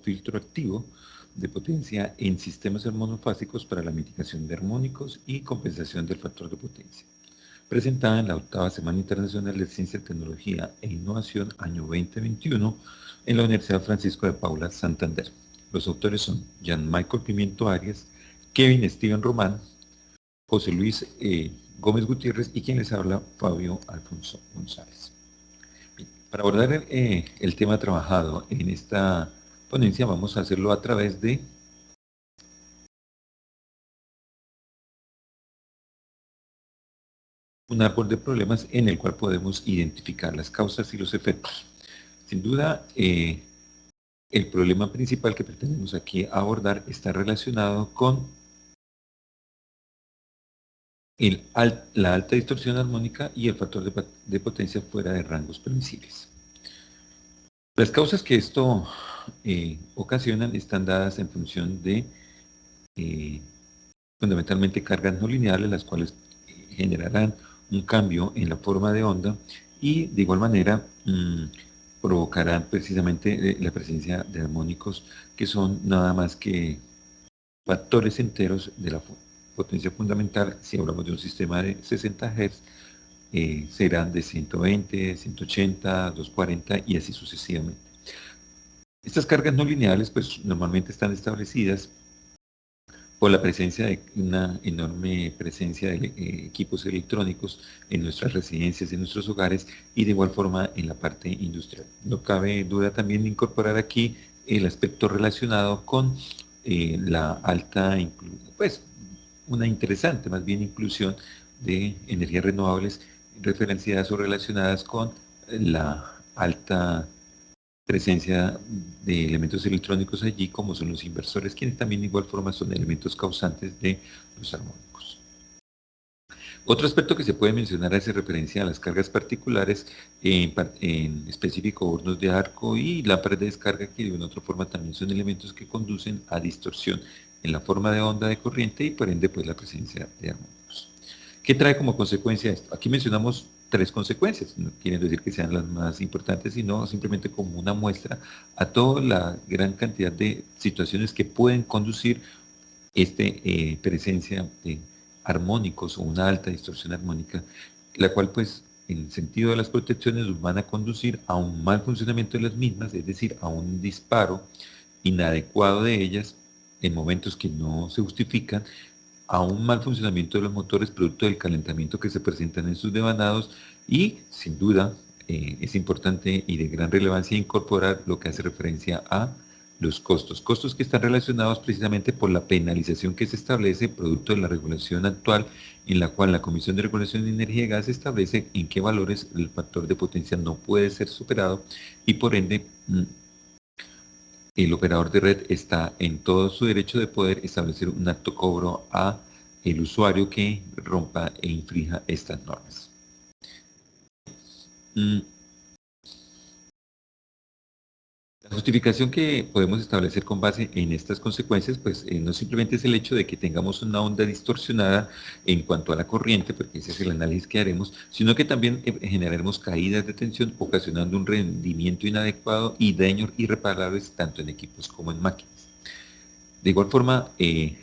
Filtro activo de potencia en sistemas monofásicos para la mitigación de armónicos y compensación del factor de potencia, presentada en la 8ª Semana Internacional de Ciencia, Tecnología e Innovación año 2021 en la Universidad Francisco de Paula, Santander. Los autores son Jan Michael Pimiento Arias, Kevin Steven Román, José Luis Gómez Gutiérrez y quien les habla, Fabio Alfonso González. Bien, para abordar el tema trabajado en esta ponencia vamos a hacerlo a través de un árbol de problemas en el cual podemos identificar las causas y los efectos. Sin duda, el problema principal que pretendemos aquí abordar está relacionado con la alta distorsión armónica y el factor de potencia fuera de rangos permisibles. Las causas que esto ocasionan están dadas en función de fundamentalmente cargas no lineales, las cuales generarán un cambio en la forma de onda y de igual manera provocarán precisamente la presencia de armónicos que son nada más que factores enteros de la potencia fundamental. Si hablamos de un sistema de 60 Hz, serán de 120, 180, 240 y así sucesivamente. Estas cargas no lineales pues normalmente están establecidas por la presencia de una enorme presencia de equipos electrónicos en nuestras residencias, en nuestros hogares y de igual forma en la parte industrial. No cabe duda también de incorporar aquí el aspecto relacionado con la alta, pues una interesante más bien inclusión de energías renovables referenciadas o relacionadas con la alta presencia de elementos electrónicos allí, como son los inversores, quienes también de igual forma son elementos causantes de los armónicos. Otro aspecto que se puede mencionar hace referencia a las cargas particulares, en específico hornos de arco y lámparas de descarga, que de una u otra forma también son elementos que conducen a distorsión en la forma de onda de corriente y por ende pues la presencia de armónicos. ¿Qué trae como consecuencia esto? Aquí mencionamos 3 consecuencias, no quieren decir que sean las más importantes, sino simplemente como una muestra a toda la gran cantidad de situaciones que pueden conducir presencia de armónicos o una alta distorsión armónica, la cual pues en el sentido de las protecciones nos van a conducir a un mal funcionamiento de las mismas, es decir, a un disparo inadecuado de ellas en momentos que no se justifican, a un mal funcionamiento de los motores producto del calentamiento que se presentan en sus devanados y sin duda es importante y de gran relevancia incorporar lo que hace referencia a los costos que están relacionados precisamente por la penalización que se establece producto de la regulación actual en la cual la Comisión de Regulación de Energía y Gas establece en qué valores el factor de potencia no puede ser superado y por ende el operador de red está en todo su derecho de poder establecer un acto cobro a el usuario que rompa e infrinja estas normas. La justificación que podemos establecer con base en estas consecuencias, pues no simplemente es el hecho de que tengamos una onda distorsionada en cuanto a la corriente, porque ese es el análisis que haremos, sino que también generaremos caídas de tensión, ocasionando un rendimiento inadecuado y daños irreparables tanto en equipos como en máquinas. De igual forma,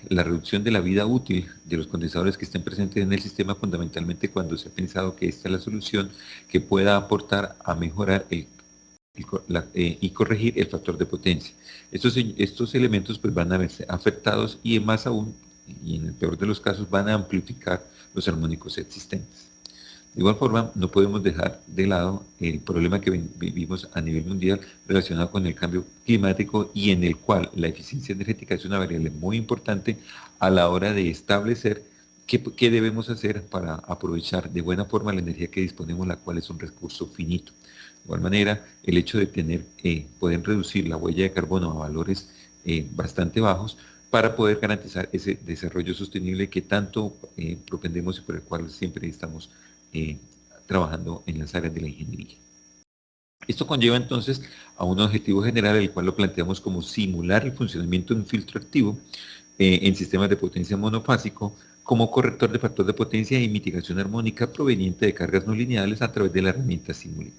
la reducción de la vida útil de los condensadores que estén presentes en el sistema, fundamentalmente cuando se ha pensado que esta es la solución que pueda aportar a mejorar y corregir el factor de potencia. Estos elementos pues, van a verse afectados y más aún, y en el peor de los casos, van a amplificar los armónicos existentes. De igual forma, no podemos dejar de lado el problema que vivimos a nivel mundial relacionado con el cambio climático y en el cual la eficiencia energética es una variable muy importante a la hora de establecer qué debemos hacer para aprovechar de buena forma la energía que disponemos, la cual es un recurso finito. De igual manera, el hecho de poder reducir la huella de carbono a valores bastante bajos para poder garantizar ese desarrollo sostenible que tanto propendemos y por el cual siempre estamos trabajando en las áreas de la ingeniería. Esto conlleva entonces a un objetivo general, el cual lo planteamos como simular el funcionamiento de un filtro activo en sistemas de potencia monofásico como corrector de factor de potencia y mitigación armónica proveniente de cargas no lineales a través de la herramienta Simulink.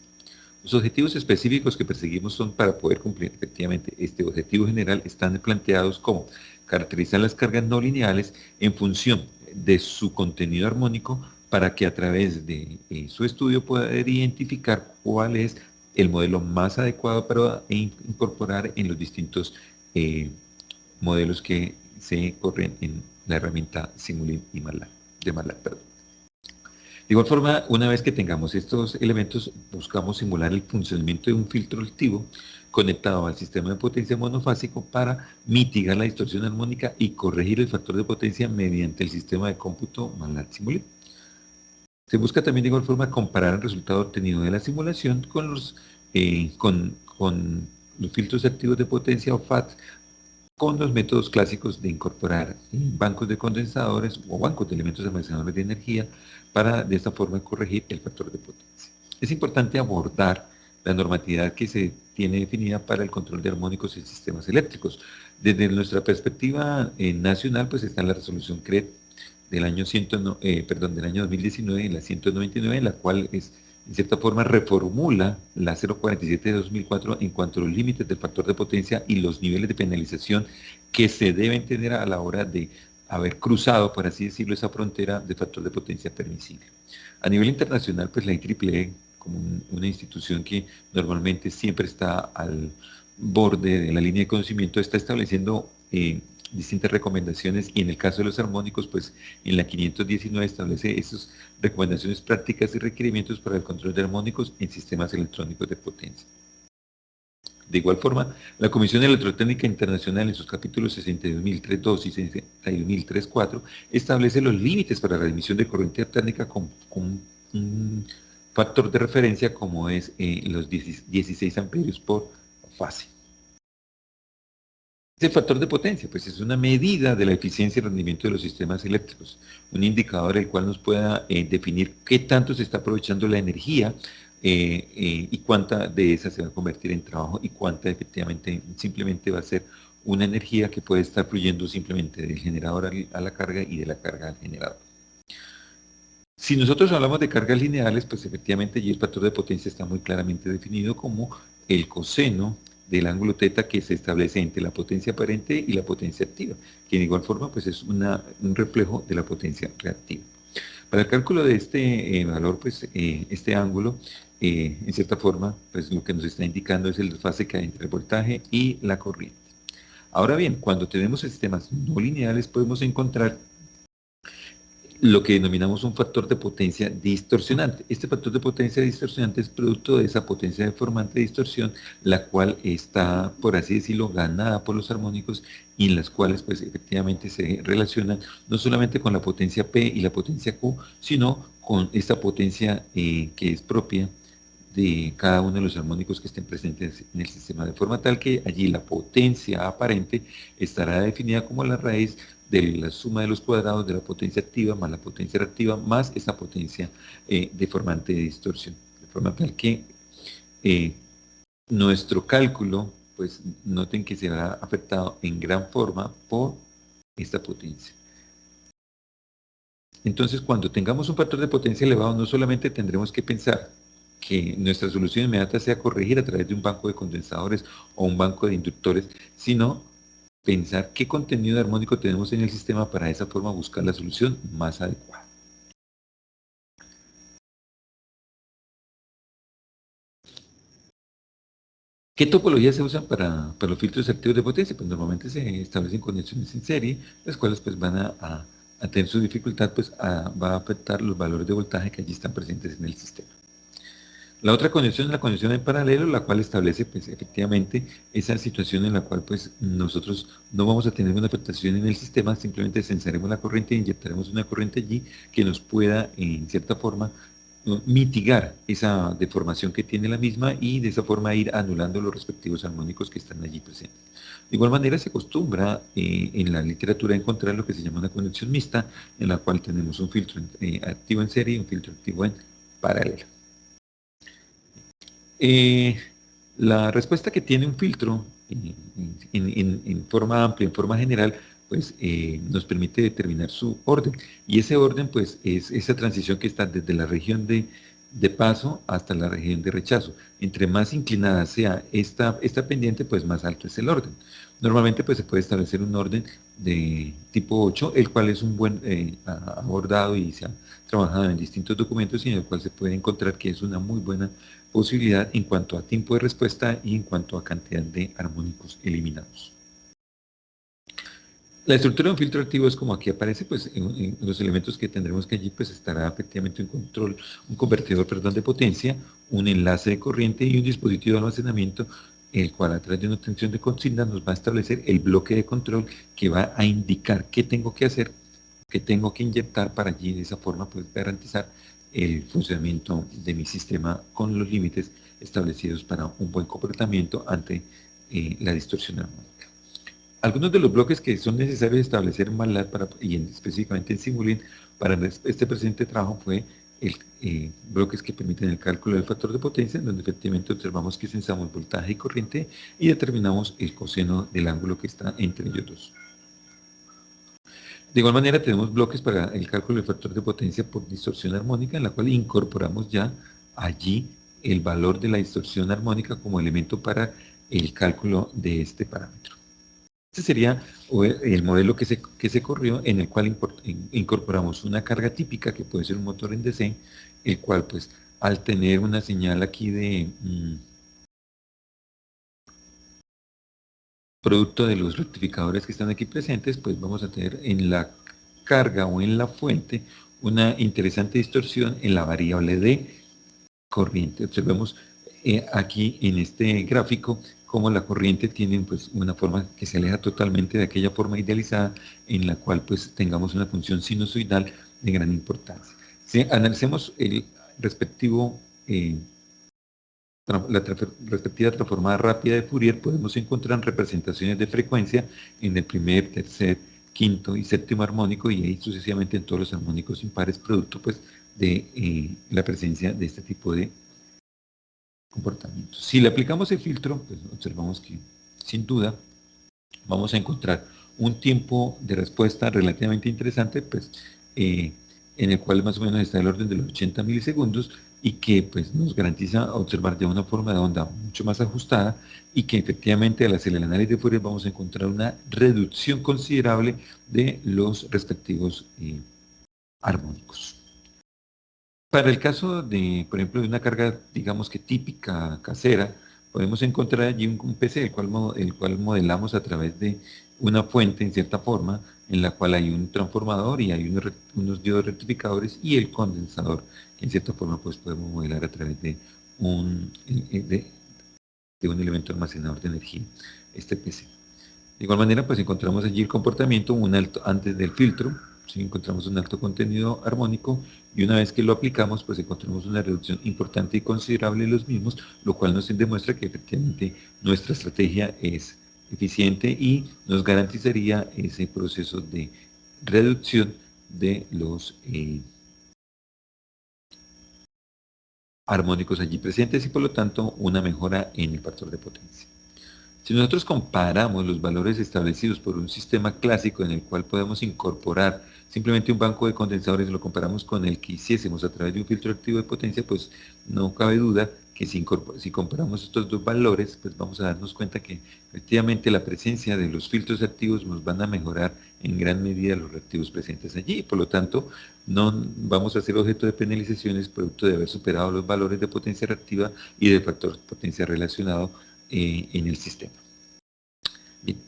Los objetivos específicos que perseguimos son para poder cumplir efectivamente este objetivo general están planteados como caracterizar las cargas no lineales en función de su contenido armónico para que a través de su estudio pueda identificar cuál es el modelo más adecuado para incorporar en los distintos modelos que se corren en la herramienta Simulink y MATLAB, de MATLAB, perdón. De igual forma, una vez que tengamos estos elementos, buscamos simular el funcionamiento de un filtro activo conectado al sistema de potencia monofásico para mitigar la distorsión armónica y corregir el factor de potencia mediante el sistema de cómputo MATLAB Simulink. Se busca también de igual forma comparar el resultado obtenido de la simulación con los filtros activos de potencia o FAT con los métodos clásicos de incorporar bancos de condensadores o bancos de elementos almacenadores de energía para de esta forma corregir el factor de potencia. Es importante abordar la normatividad que se tiene definida para el control de armónicos en sistemas eléctricos. Desde nuestra perspectiva nacional, pues está la resolución CRED del año, del año 2019, en la 199, en la cual en cierta forma reformula la 047 de 2004 en cuanto a los límites del factor de potencia y los niveles de penalización que se deben tener a la hora de haber cruzado, por así decirlo, esa frontera de factor de potencia permisible. A nivel internacional, pues la IEEE, como una institución que normalmente siempre está al borde de la línea de conocimiento, está estableciendo distintas recomendaciones y en el caso de los armónicos, pues en la 519 establece esas recomendaciones prácticas y requerimientos para el control de armónicos en sistemas electrónicos de potencia. De igual forma, la Comisión Electrotécnica Internacional en sus capítulos 61.003.2 y 61.003.4 establece los límites para la emisión de corriente alterna con un factor de referencia como es los 16 amperios por fase. Este factor de potencia, pues es una medida de la eficiencia y rendimiento de los sistemas eléctricos, un indicador el cual nos pueda definir qué tanto se está aprovechando la energía y cuánta de esa se va a convertir en trabajo y cuánta efectivamente simplemente va a ser una energía que puede estar fluyendo simplemente del generador a la carga y de la carga al generador. Si nosotros hablamos de cargas lineales, pues efectivamente allí el factor de potencia está muy claramente definido como el coseno del ángulo θ que se establece entre la potencia aparente y la potencia activa, que de igual forma pues es un reflejo de la potencia reactiva. Para el cálculo de este valor, pues este ángulo, en cierta forma, pues lo que nos está indicando es el desfase que hay entre el voltaje y la corriente. Ahora bien, cuando tenemos sistemas no lineales, podemos encontrar lo que denominamos un factor de potencia distorsionante. Este factor de potencia distorsionante es producto de esa potencia deformante de distorsión, la cual está, por así decirlo, ganada por los armónicos y en las cuales pues efectivamente se relacionan no solamente con la potencia P y la potencia Q, sino con esta potencia que es propia de cada uno de los armónicos que estén presentes en el sistema, de forma tal que allí la potencia aparente estará definida como la raíz de la suma de los cuadrados de la potencia activa más la potencia reactiva más esa potencia deformante de distorsión, de forma tal que nuestro cálculo, pues noten que será afectado en gran forma por esta potencia. Entonces, cuando tengamos un factor de potencia elevado, no solamente tendremos que pensar que nuestra solución inmediata sea corregir a través de un banco de condensadores o un banco de inductores, sino pensar qué contenido armónico tenemos en el sistema para de esa forma buscar la solución más adecuada. ¿Qué topologías se usan para los filtros activos de potencia? Pues normalmente se establecen conexiones en serie, las cuales pues van a tener su dificultad, pues va a afectar los valores de voltaje que allí están presentes en el sistema. La otra conexión es la conexión en paralelo, la cual establece pues, efectivamente esa situación en la cual pues, nosotros no vamos a tener una afectación en el sistema, simplemente censaremos la corriente e inyectaremos una corriente allí que nos pueda, en cierta forma, mitigar esa deformación que tiene la misma y de esa forma ir anulando los respectivos armónicos que están allí presentes. De igual manera se acostumbra en la literatura a encontrar lo que se llama una conexión mixta, en la cual tenemos un filtro activo en serie y un filtro activo en paralelo. La respuesta que tiene un filtro en forma amplia, en forma general, pues nos permite determinar su orden. Y ese orden, pues, es esa transición que está desde la región de de paso hasta la región de rechazo. Entre más inclinada sea esta pendiente, pues más alto es el orden. Normalmente pues se puede establecer un orden de tipo 8, el cual es un buen abordado y se ha trabajado en distintos documentos y en el cual se puede encontrar que es una muy buena posibilidad en cuanto a tiempo de respuesta y en cuanto a cantidad de armónicos eliminados. La estructura de un filtro activo es como aquí aparece, pues en los elementos que tendremos que allí pues estará efectivamente un convertidor, perdón, de potencia, un enlace de corriente y un dispositivo de almacenamiento, el cual a través de una obtención de consigna nos va a establecer el bloque de control que va a indicar qué tengo que hacer, qué tengo que inyectar para allí de esa forma pues garantizar el funcionamiento de mi sistema con los límites establecidos para un buen comportamiento ante la distorsión armónica. Algunos de los bloques que son necesarios establecer en MATLAB específicamente en Simulink para este presente trabajo fue bloques que permiten el cálculo del factor de potencia, en donde efectivamente observamos que censamos voltaje y corriente y determinamos el coseno del ángulo que está entre ellos dos. De igual manera tenemos bloques para el cálculo del factor de potencia por distorsión armónica, en la cual incorporamos ya allí el valor de la distorsión armónica como elemento para el cálculo de este parámetro. Este sería el modelo que se corrió, en el cual incorporamos una carga típica que puede ser un motor en DC, el cual pues al tener una señal aquí de producto de los rectificadores que están aquí presentes, pues vamos a tener en la carga o en la fuente una interesante distorsión en la variable de corriente. Observemos aquí en este gráfico cómo la corriente tiene pues una forma que se aleja totalmente de aquella forma idealizada en la cual pues tengamos una función sinusoidal de gran importancia. Si analicemos el respectivo la respectiva transformada rápida de Fourier, podemos encontrar representaciones de frecuencia en el primer, tercer, quinto y séptimo armónico y ahí sucesivamente en todos los armónicos impares, producto pues de la presencia de este tipo de comportamientos. Si le aplicamos el filtro, pues observamos que sin duda vamos a encontrar un tiempo de respuesta relativamente interesante, pues en el cual más o menos está el orden de los 80 milisegundos y que pues nos garantiza observar ya una forma de onda mucho más ajustada y que efectivamente al hacer el análisis de Fourier vamos a encontrar una reducción considerable de los respectivos armónicos. Para el caso de, por ejemplo, de una carga, digamos que típica casera, podemos encontrar allí un PC, el cual modelamos a través de una fuente, en cierta forma, en la cual hay un transformador y hay unos diodos rectificadores y el condensador, que en cierta forma pues podemos modelar a través de un elemento almacenador de energía, este PC. De igual manera, pues encontramos allí el comportamiento, un alto antes del filtro, ¿sí? Encontramos un alto contenido armónico y una vez que lo aplicamos, pues encontramos una reducción importante y considerable de los mismos, lo cual nos demuestra que efectivamente nuestra estrategia es eficiente y nos garantizaría ese proceso de reducción de los armónicos allí presentes y por lo tanto una mejora en el factor de potencia. Si nosotros comparamos los valores establecidos por un sistema clásico en el cual podemos incorporar simplemente un banco de condensadores y lo comparamos con el que hiciésemos a través de un filtro activo de potencia, pues no cabe duda que si comparamos estos dos valores, pues vamos a darnos cuenta que efectivamente la presencia de los filtros activos nos van a mejorar en gran medida los reactivos presentes allí. Por lo tanto, no vamos a ser objeto de penalizaciones producto de haber superado los valores de potencia reactiva y de factor de potencia relacionado en el sistema. Bien.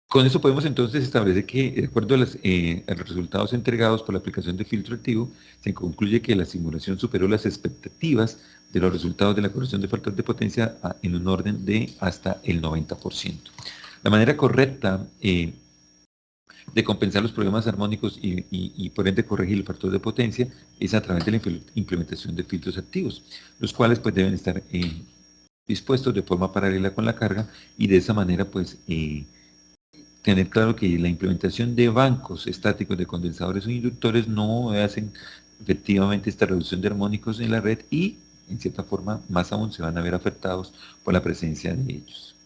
Con eso podemos entonces establecer que, de acuerdo a los resultados entregados por la aplicación de filtro activo, se concluye que la simulación superó las expectativas de los resultados de la corrección de factor de potencia en un orden de hasta el 90%. La manera correcta de compensar los problemas armónicos y por ende corregir el factor de potencia es a través de la implementación de filtros activos, los cuales pues deben estar dispuestos de forma paralela con la carga y de esa manera pues tener claro que la implementación de bancos estáticos de condensadores o inductores no hacen efectivamente esta reducción de armónicos en la red y en cierta forma más aún se van a ver afectados por la presencia de ellos.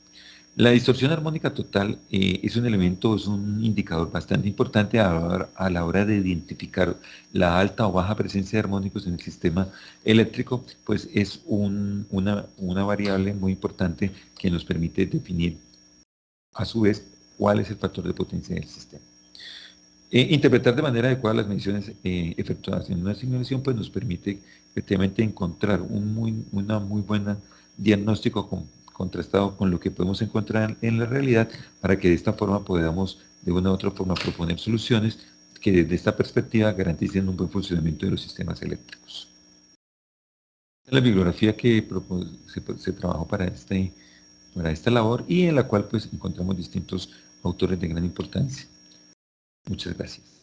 La distorsión armónica total es un elemento, es un indicador bastante importante a la hora de identificar la alta o baja presencia de armónicos en el sistema eléctrico, pues es una variable muy importante que nos permite definir a su vez cuál es el factor de potencia del sistema. Interpretar de manera adecuada las mediciones efectuadas en una simulación pues nos permite efectivamente encontrar una muy buena diagnóstico contrastado con lo que podemos encontrar en la realidad, para que de esta forma podamos de una u otra forma proponer soluciones que desde esta perspectiva garanticen un buen funcionamiento de los sistemas eléctricos. La bibliografía que se trabajó para esta labor, y en la cual pues encontramos distintos autores de gran importancia. Muchas gracias.